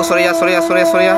সরে যা।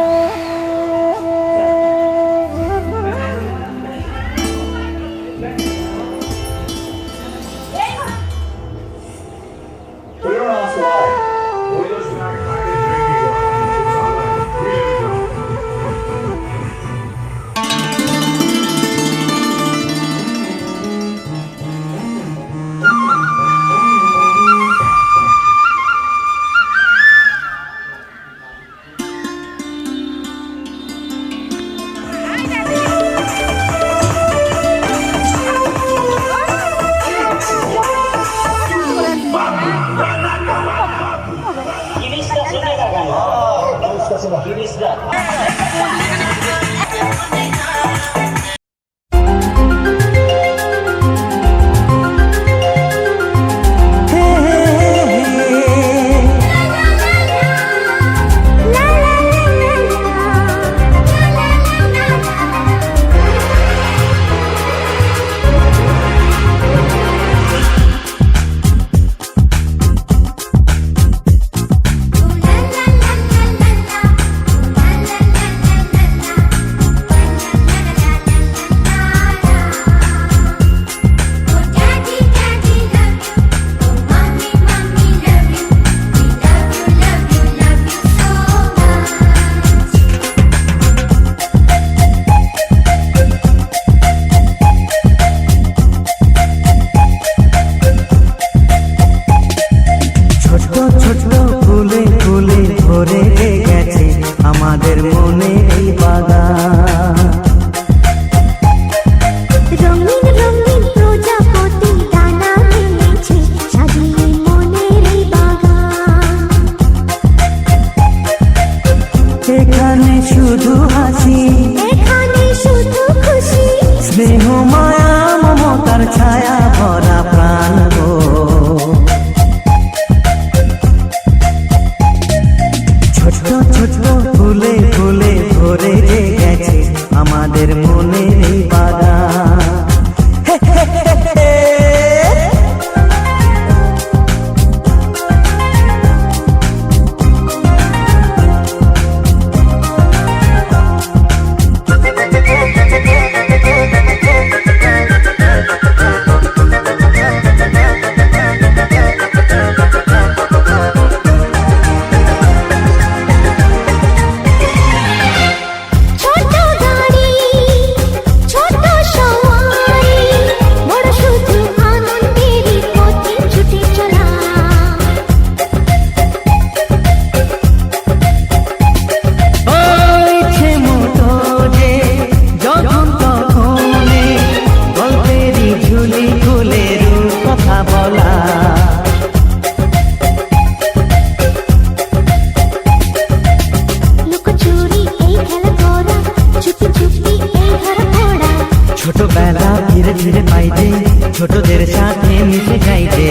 ছোটদের সাথে মিশে যাইতে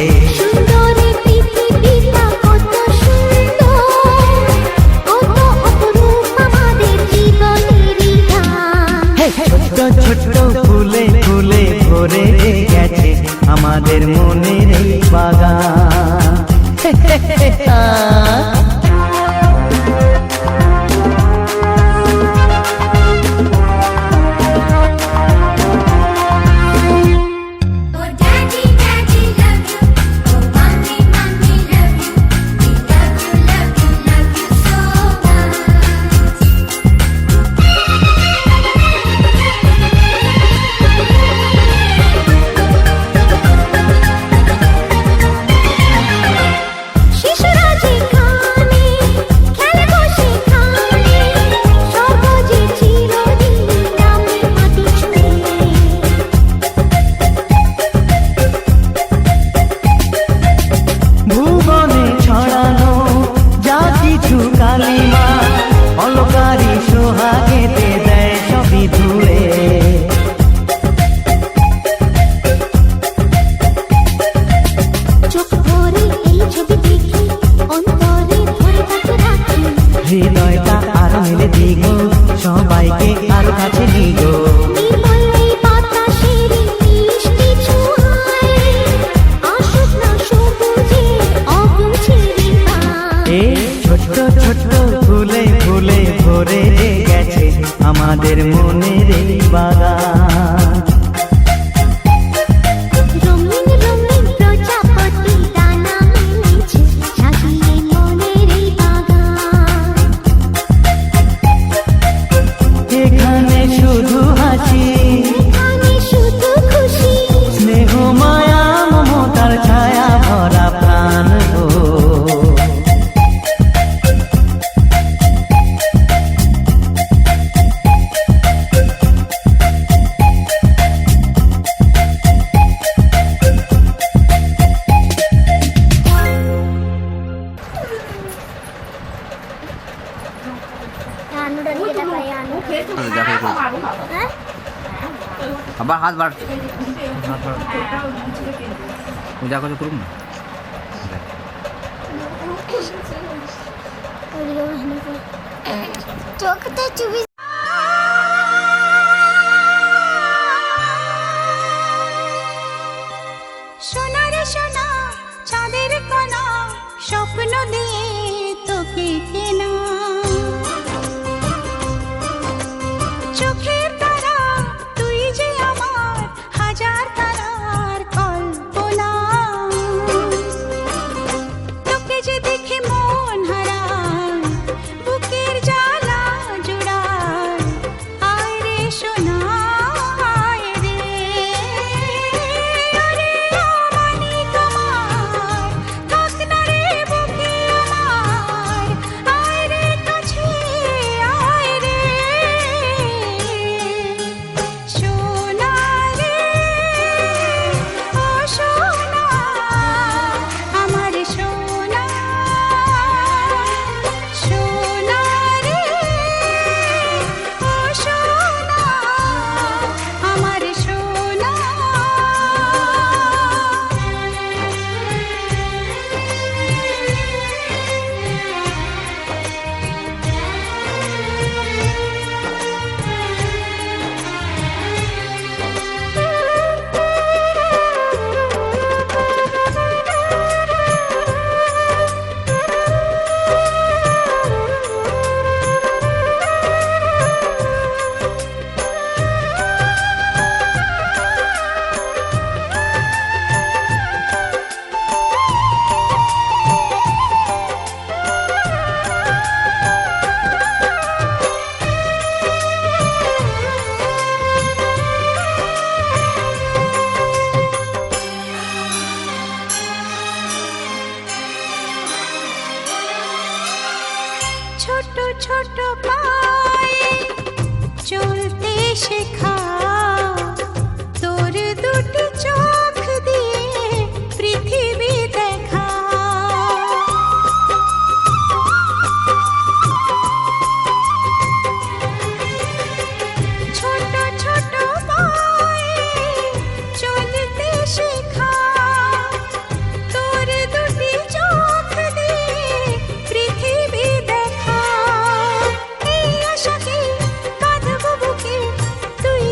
ছোট ফুলে ফুলে ভরে গেছে আমাদের মনের এই বাগান। হৃদয়টা আর মেলে দিগো সবাইকে আরো কাছে নিগো ছোট ছোট ফুলে মাদের মনের এই বাগান। রঙিন রঙিন প্রজাপতি ডানা মেলেছে, সাজিয়ে মনের এই বাগান। এখানে শুধু হাসি, এখানে শুধু খুশি, স্নেহ মায়া মমতার ছায়া ভরা প্রাণ গো। আনুটা নিয়ে দেখাই আনু। হ্যাঁ আবার হাত বাড় পূজা করে করুন না। চোখটা চুবি। সোনা রে সোনা চাঁদের কণা, স্বপ্ন দিয়ে তোকে কেনা। চোখের তারা তুই যে আমার, হাজার তারার কল্পনা। তোকে যে দেখে মন হারায়, বুকের জ্বালা জুড়ায়। আয় রে সোনা আয় রে, আরে আমানি তোমার, থাক না রে বুকে আমার। আয় রে কাছে আয় রে, সোনা রে ও সোনা আমার সোনা। সোনা রে ও সোনা আমার সোনা। ছোট ছোট পায়ে চলতে শেখা, তোর দুটি চোখ দিয়ে পৃথিবী দেখা। ছোট ছোট পায়ে চলতে শেখা, তোর দুটি চোখ দিয়ে পৃথিবী দেখা। এই আশাকে বাঁধবো বুকে, তুই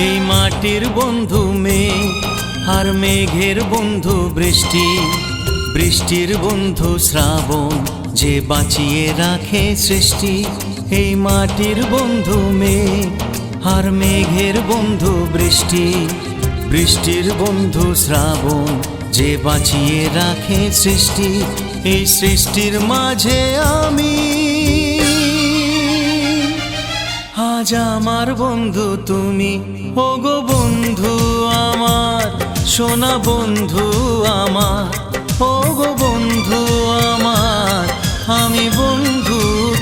এই মাটির বন্ধু মেঘ আর মেঘের বন্ধু বৃষ্টি, বৃষ্টির বন্ধু শ্রাবণ যে বাঁচিয়ে রাখে সৃষ্টি। এই মাটির বন্ধু মেঘ আর মেঘের বন্ধু বৃষ্টি, বৃষ্টির বন্ধু শ্রাবণ যে বাঁচিয়ে রাখে সৃষ্টি। এই সৃষ্টির মাঝে আমি, আজ আমার বন্ধু তুমি, ওগো বন্ধু আমার, সোনা বন্ধু আমার, ওগো বন্ধু আমার, আমি বন্ধু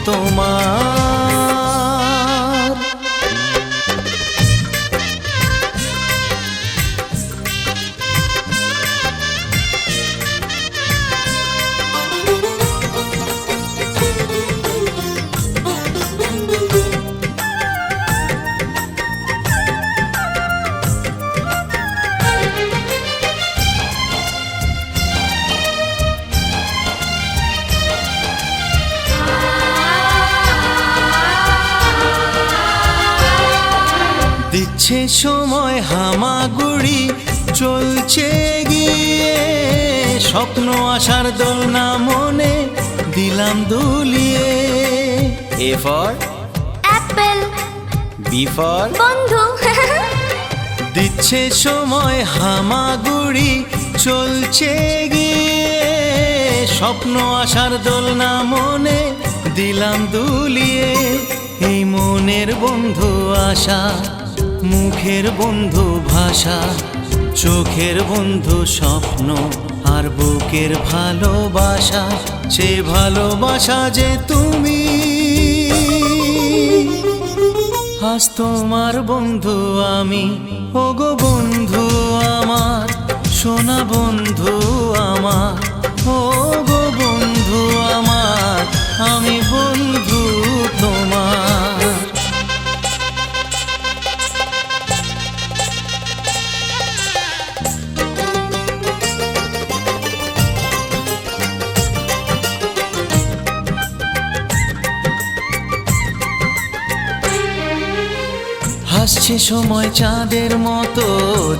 তোমার। দিচ্ছে সময় হামাগুড়ি, চলছে গিয়ে স্বপ্ন আশার দোলনা মনে দিলাম দুলিয়ে। A for apple, B for বন্ধু। দিচ্ছে সময় হামাগুড়ি, চলছে গিয়ে স্বপ্ন আশার দোলনা মনে দিলাম দুলিয়ে। এই মনের বন্ধু আশা, মুখের বন্ধু ভাষা, চোখের বন্ধু স্বপ্ন আর বুকের ভালোবাসা। সে ভালোবাসা যে তুমি, আজ তোমার বন্ধু আমি, ওগো বন্ধু আমার, সোনা বন্ধু আমার, ওগো বন্ধু আমার, আমি বন্ধু তোমার। হাসছে সময় চাঁদের মতো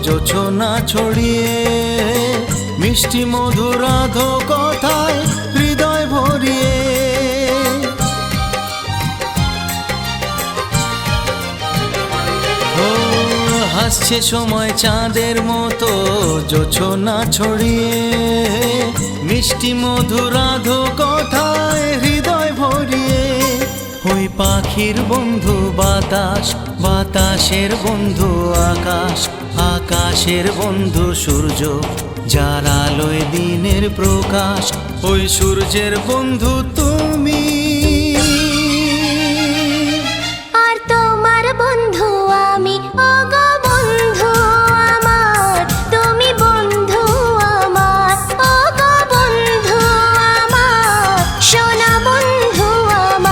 জোছনা ছড়িয়ে, মিষ্টি মধুর আধো কথায় হৃদয় ভরিয়ে। ও হাসছে সময় চাঁদের মতো জোছনা ছড়িয়ে, মিষ্টি মধুর আধো কথায় হৃদয় ভরিয়ে। ওই পাখির বন্ধু বাতাস, বাতাসের বন্ধু আকাশ, আকাশের বন্ধু সূর্য যার আলোয় দিনের প্রকাশ। ওই সূর্যের বন্ধু তুমি, আর তোমার বন্ধু আমি, ওগো বন্ধু আমার, তুমি বন্ধু আমার, ওগো বন্ধু আমার, সোনা বন্ধু আমার।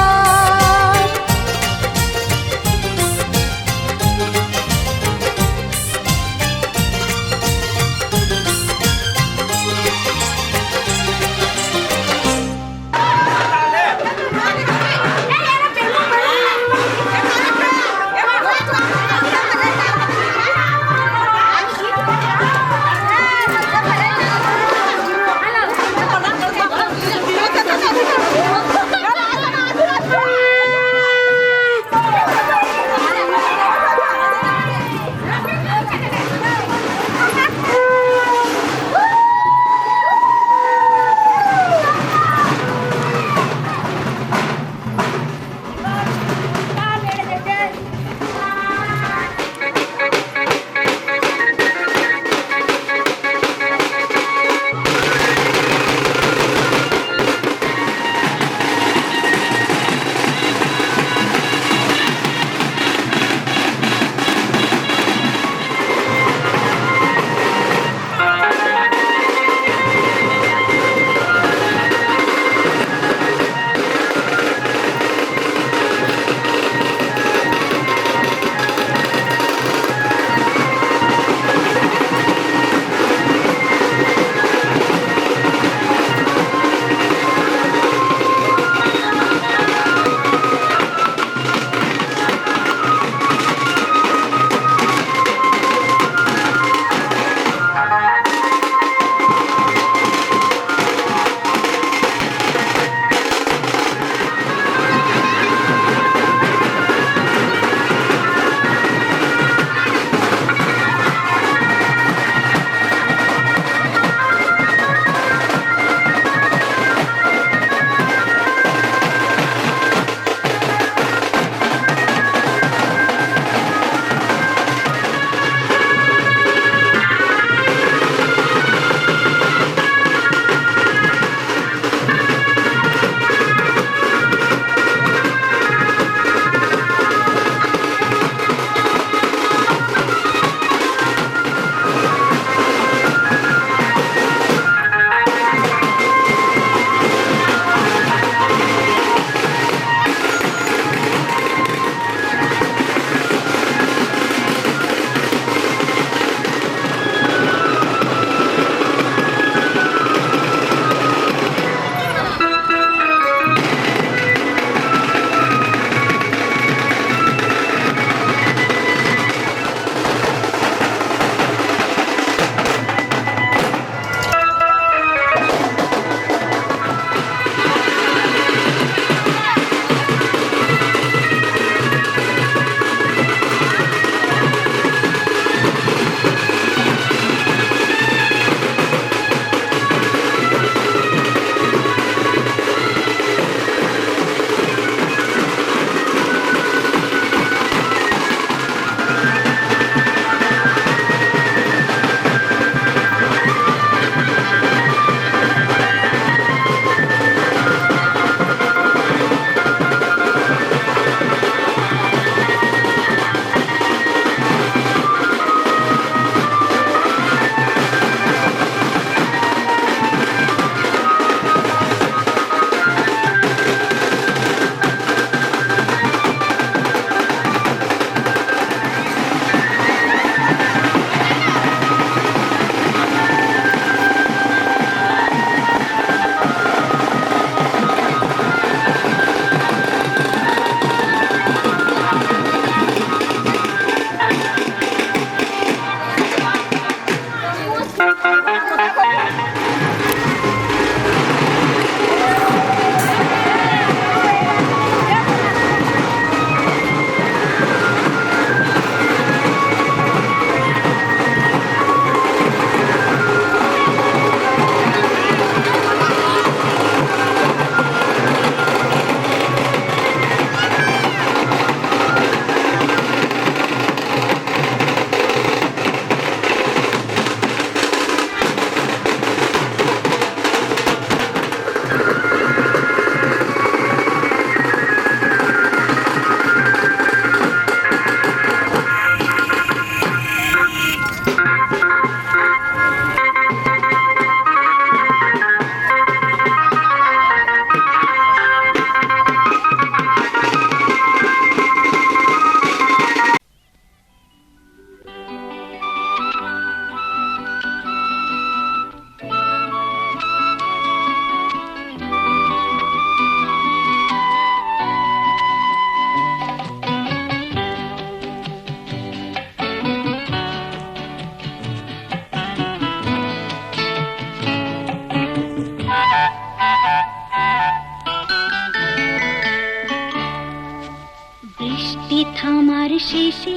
থামার শেষে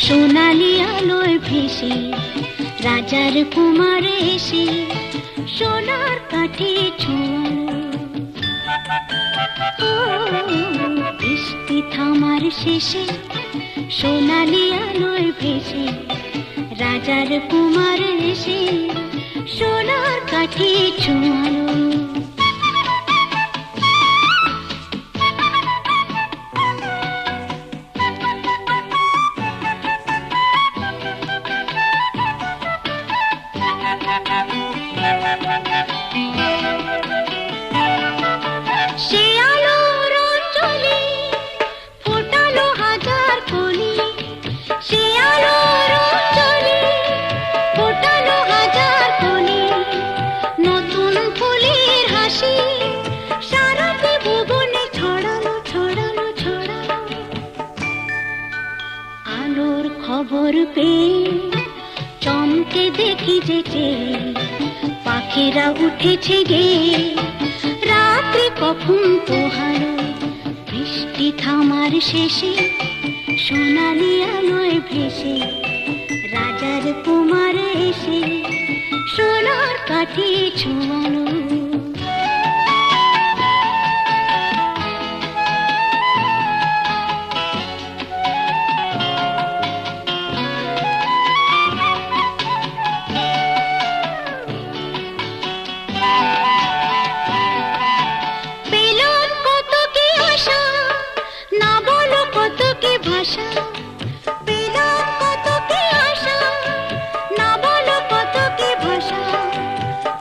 সোনালি আলোয় ভেসে রাজার কুমার এসে সোনার কাঠে ছোঁয়ালো। ও, বৃষ্টি থামার শেষে সোনালি আলোয় ভেসে রাজার কুমার এসে সোনার কাঠে ছোঁয়ালো। সে আলোর অঞ্জলি ফোটালো হাজার কলি, সে আলোর অঞ্জলি ফোটালো হাজার কলি, নতুন ফুলের হাসি সারাটি ভুবনে ছড়ালো ছড়ালো ছড়ালো। আলোর খবর পেয়ে চমকে দেখি যেতে পাখিরা উঠেছে গে, রাত্রি কখন পোহালো। বৃষ্টি থামার শেষে সোনালি আলোয় ভেসে রাজার কুমার এসে সোনার কাঠে ছোঁয়ালো। পেলাম কত কি আশা, না বলো কত কি ভাষা, পেলাম কত কি আশা, না বলো কত কি ভাষা,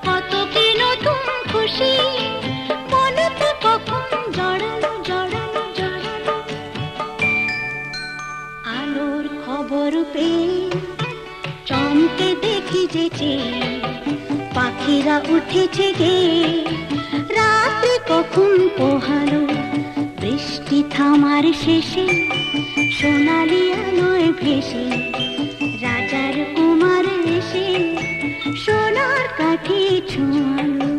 কত কি নতুন খুশি মনেতে কখন জড়ালো জড়ালো জড়ালো। আলোর খবর পেয়ে চমকে দেখি যেচে পাখিরা উঠেছে গে, রাত্রি কখন পোহালো। বৃষ্টি থামার শেষে সোনালি আলোয় ভেসে রাজার কুমার এসে সোনার কাঠে ছোঁয়ালো।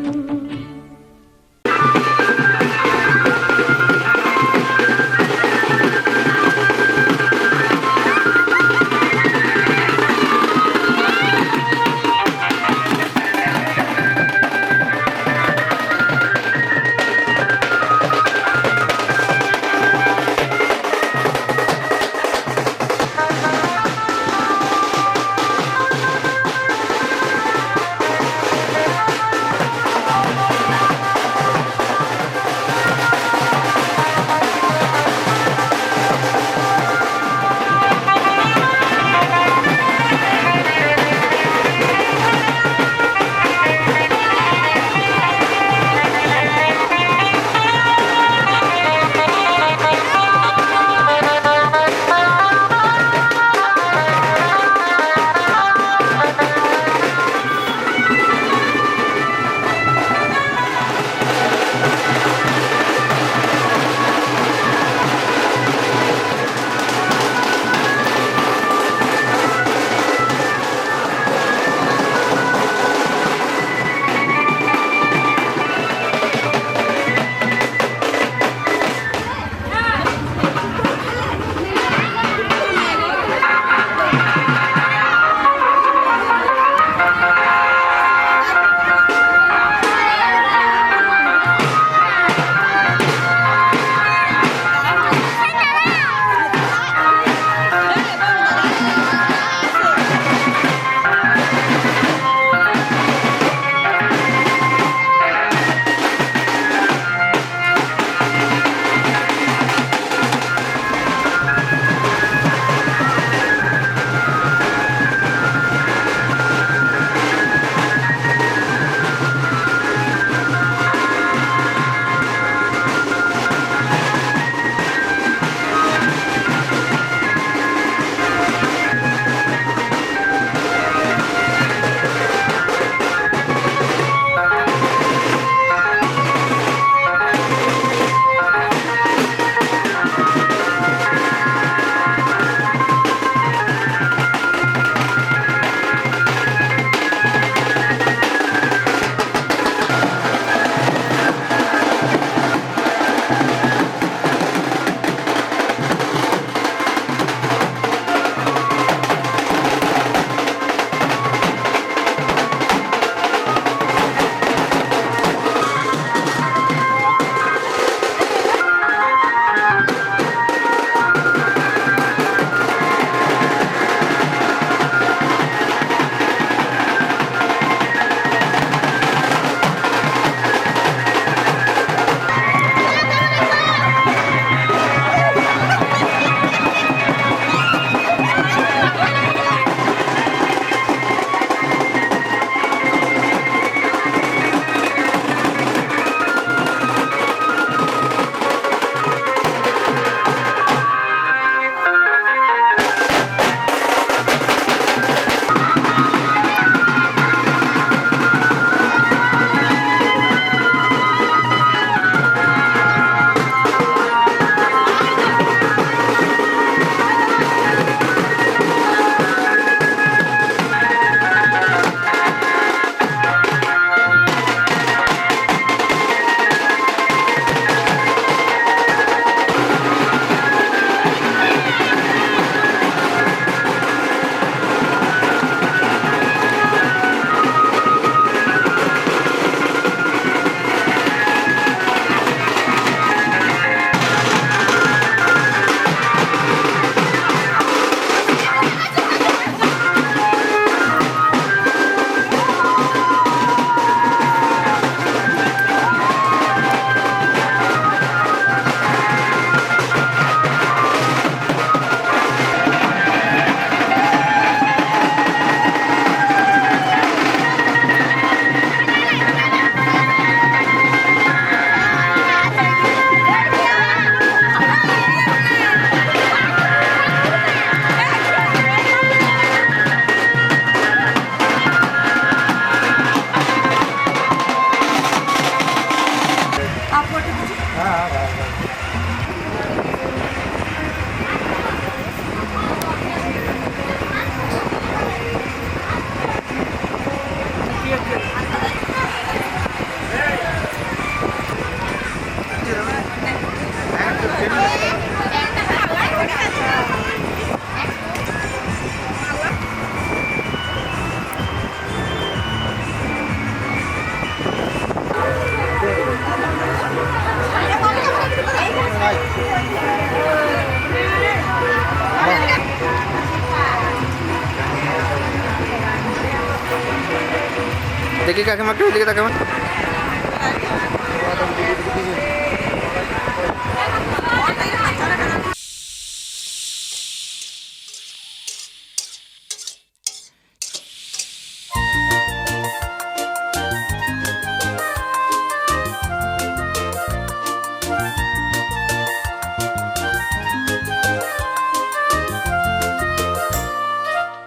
দেখি কাকিমা একটু এদিকে কাকিমা।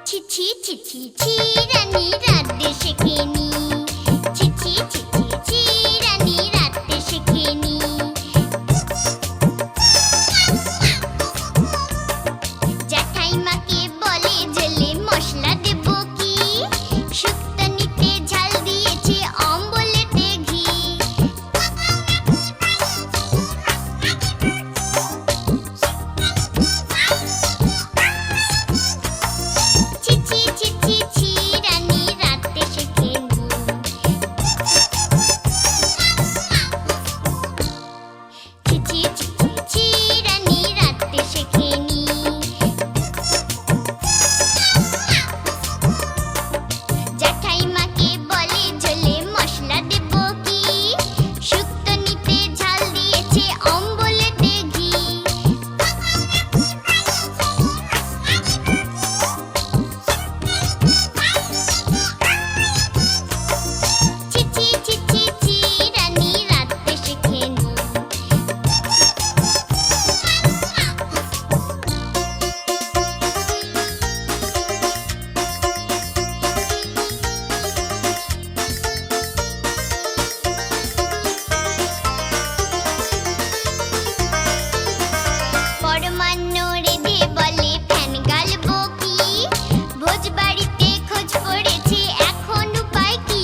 চিঠি চিঠি চিরানি রাতে শেখেনি চিঠি চিঠি চিরানি রাতে শেখেনি জ্যাঠাইমাকে বলে জেলে মশলা দেব কি শুক্তানিতে ঝাল দিয়েছে অম্বলেতে ঘি চিঠি চিঠি চিরানি রাতে শেখেনি চিঠি চিঠি চিরানি রাতে শেখেনি জ্যাঠাইমাকে বলে ঝোলে মশলা দেব কি শুক্তানিতে ঝাল দিয়েছে অম্বলেতে ঘি চিঠি চিঠি চিরানি রাতে শেখেনি পরমান্ন রেধে বলে ফ্যান গালবো কি ভোজ বাড়িতে খোঁজ পড়েছে এখন উপায় কি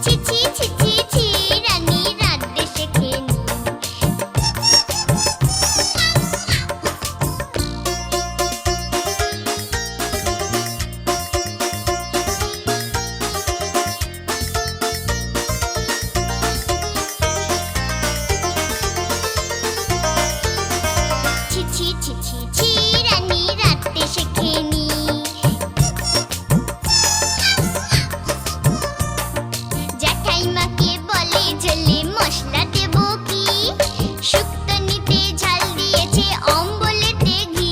চিঠি চিঠি চিরানি রাতে শেখেনি চিঠি চিঠি চিরানি রাতে শেখেনি জ্যাঠাইমাকে বলে ঝোলে মশলা দেব কি শুক্তানিতে ঝাল দিয়েছে অম্বলেতে ঘি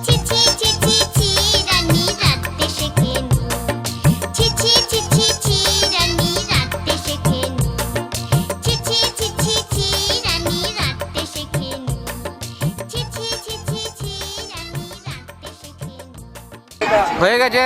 চিঠি চিঠি চিরানি রাতে শেখেনি চিঠি চিঠি চিরানি রাতে শেখেনি চিঠি চিঠি চিরানি রাতে শেখেনি চিঠি চিঠি চিরানি রাতে শেখেনি হয়ে গেছে।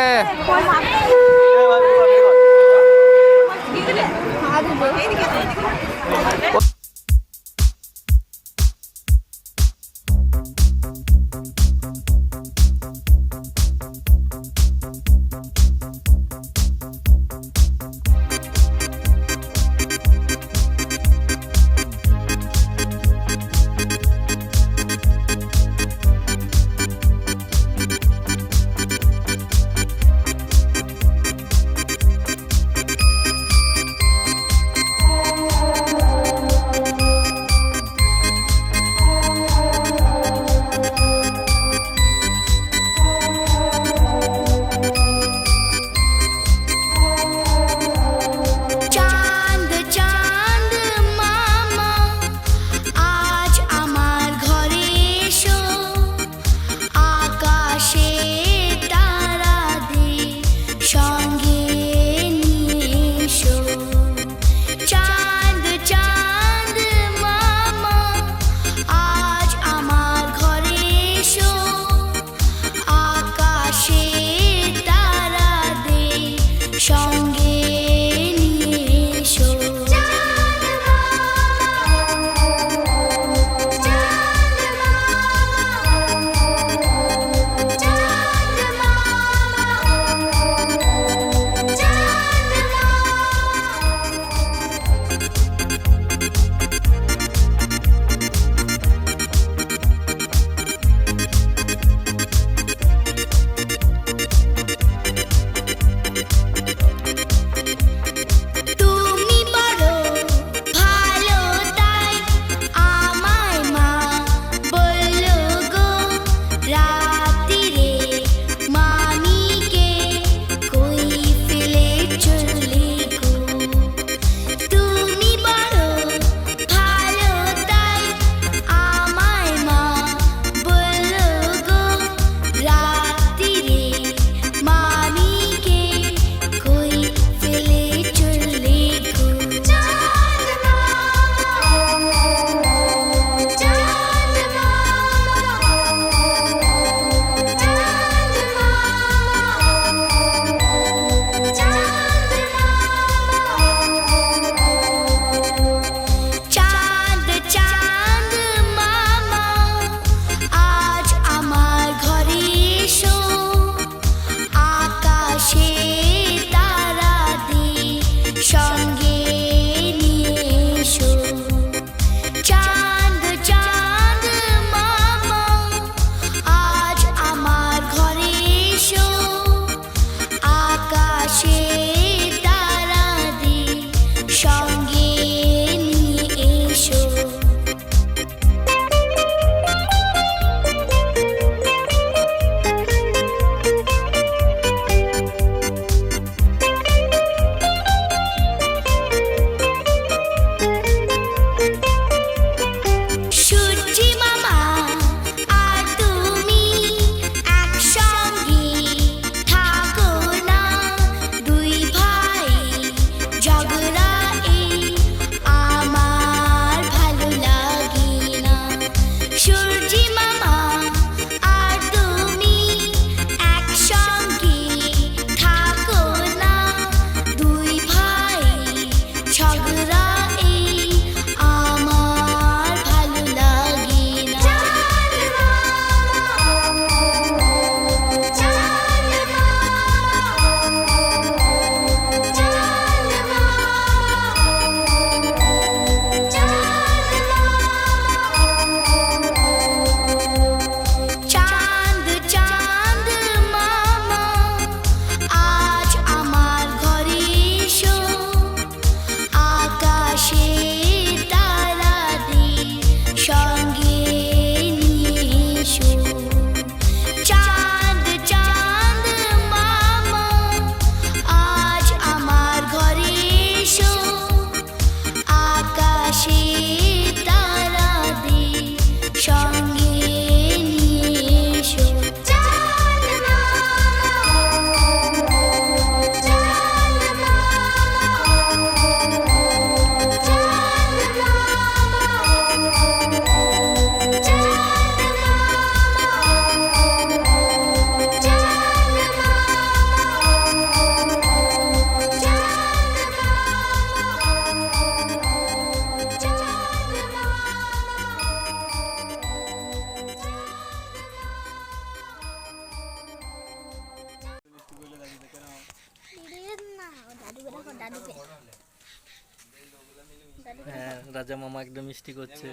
রাজা মামা একদম মিষ্টি করছে।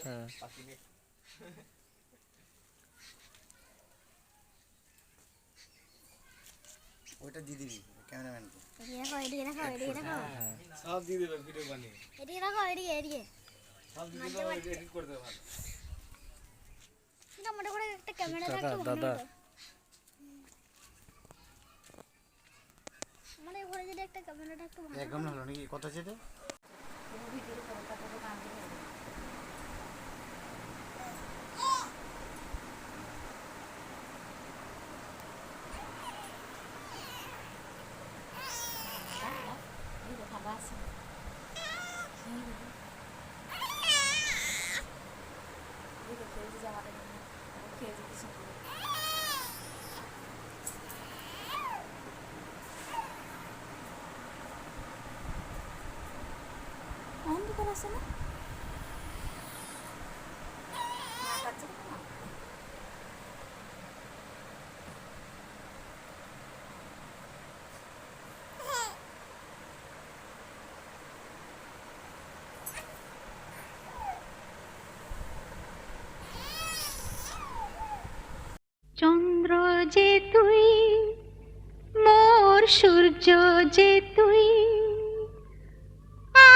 হ্যাঁ ওইটা দিয়ে দিবি ক্যামেরাম্যানকে। এদিকে রাখো এদিকে রাখো সব দিয়ে দেবে ভিডিও বানিয়ে। এদিকে রাখো এদিকে সব দিয়ে দেবে, এডিট করে দেবে ভালো। না মোটা করে একটা ক্যামেরা দাদা, রাখো দাদা। মানে ঘরে যদি একটা ক্যামেরা রাখো ভালো। একদম হলো নাকি কথা যেটা অন্ধকার আছে না? চন্দ্র যে তুই, মোর সূর্য যে তুই,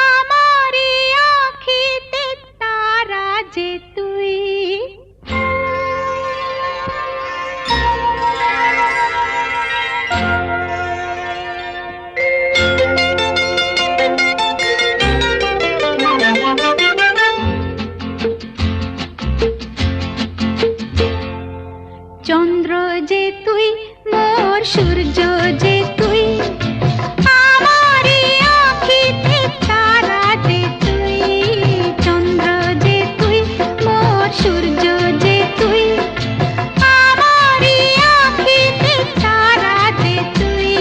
আমারি আঁখিতে তারা যে তুই। চন্দ্র যে তুই, মোর সূর্য যে তুই, আমারি আঁখিতে তারা যে তুই। চন্দ্র যে তুই, মোর সূর্য যে তুই, আমারি আঁখিতে তারা যে তুই।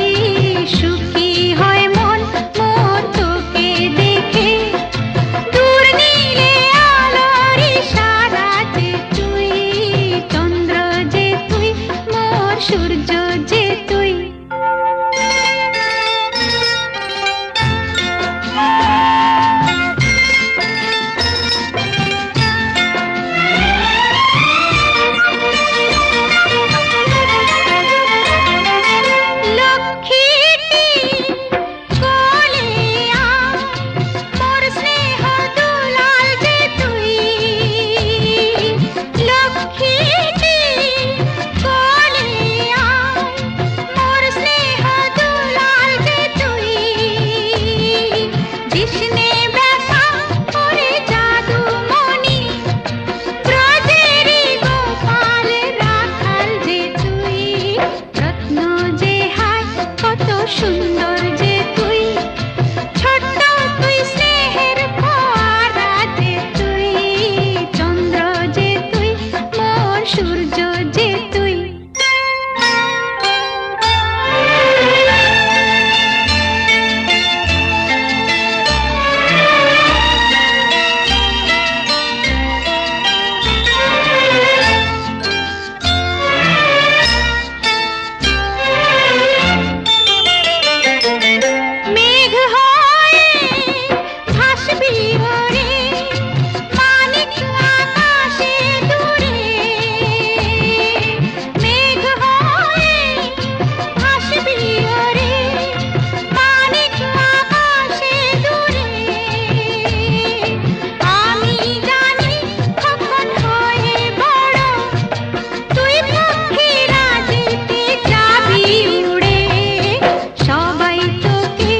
সুখী হয় মন মোর তোকে দেখে, দূর নীলে আলোর ইশারা যে তুই। চন্দ্র যে তুই, মোর সূর্য যে তুই। লক্ষ্মীটি কোলে আয়, মোর স্নেহ দুলাল যে তুই। লক্ষ্মীটি কোলে আয়, মোর স্নেহ দুলাল যে তুই। জিসনে ব্যথা করে জাদু মনি, ব্রজেরি গোপাল রাখাল যে তুই। রত্ন যে হায় কত সুন্দর যে তুই, ছোট্ট তুই স্নেহের ফোয়ারা যে তুই। চন্দ্র যে তুই, মোর সূর্য যে তুই। মেঘ হয়ে ভাসবি ওরে, মানিক আকাশে দূরে। মেঘ হয়ে ভাসবি ওরে, মানিক আকাশে দূরে। আমি জানি কখন হয়ে বড়, তুই পক্ষীরা যেতে যাবি উড়ে। সবাই তোকে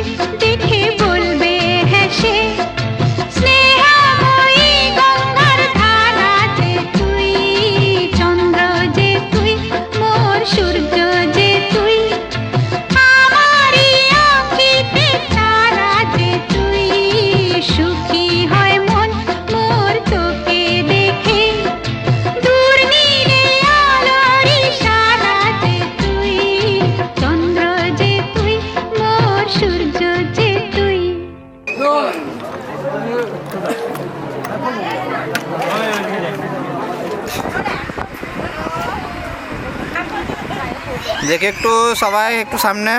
দেখে বলবে হেসে, স্নেহাময়ী গঙ্গার ধারা যে তুই। চন্দ্র যে তুই, মোর সূর্য যে তুই, আমারি আঁখিতে তারা যে তুই। সুখী হয় মন মোর তোকে দেখে, দূর নীলে আলোর ইশারা যে তুই। চন্দ্র যে তুই, মোর সূর্য যে তুই। দেখে একটু সবাই একটু সামনে।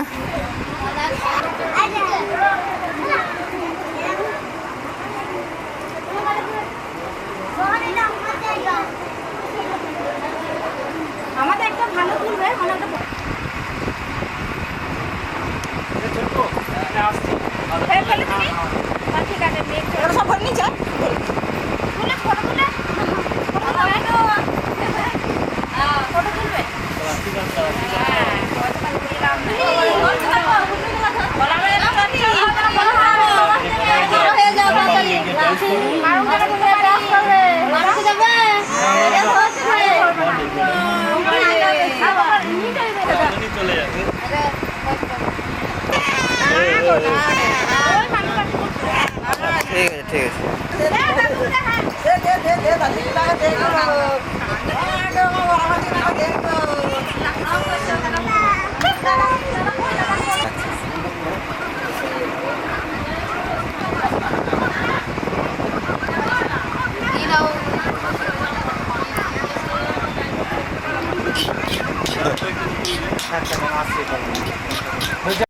থাকতেন আসছে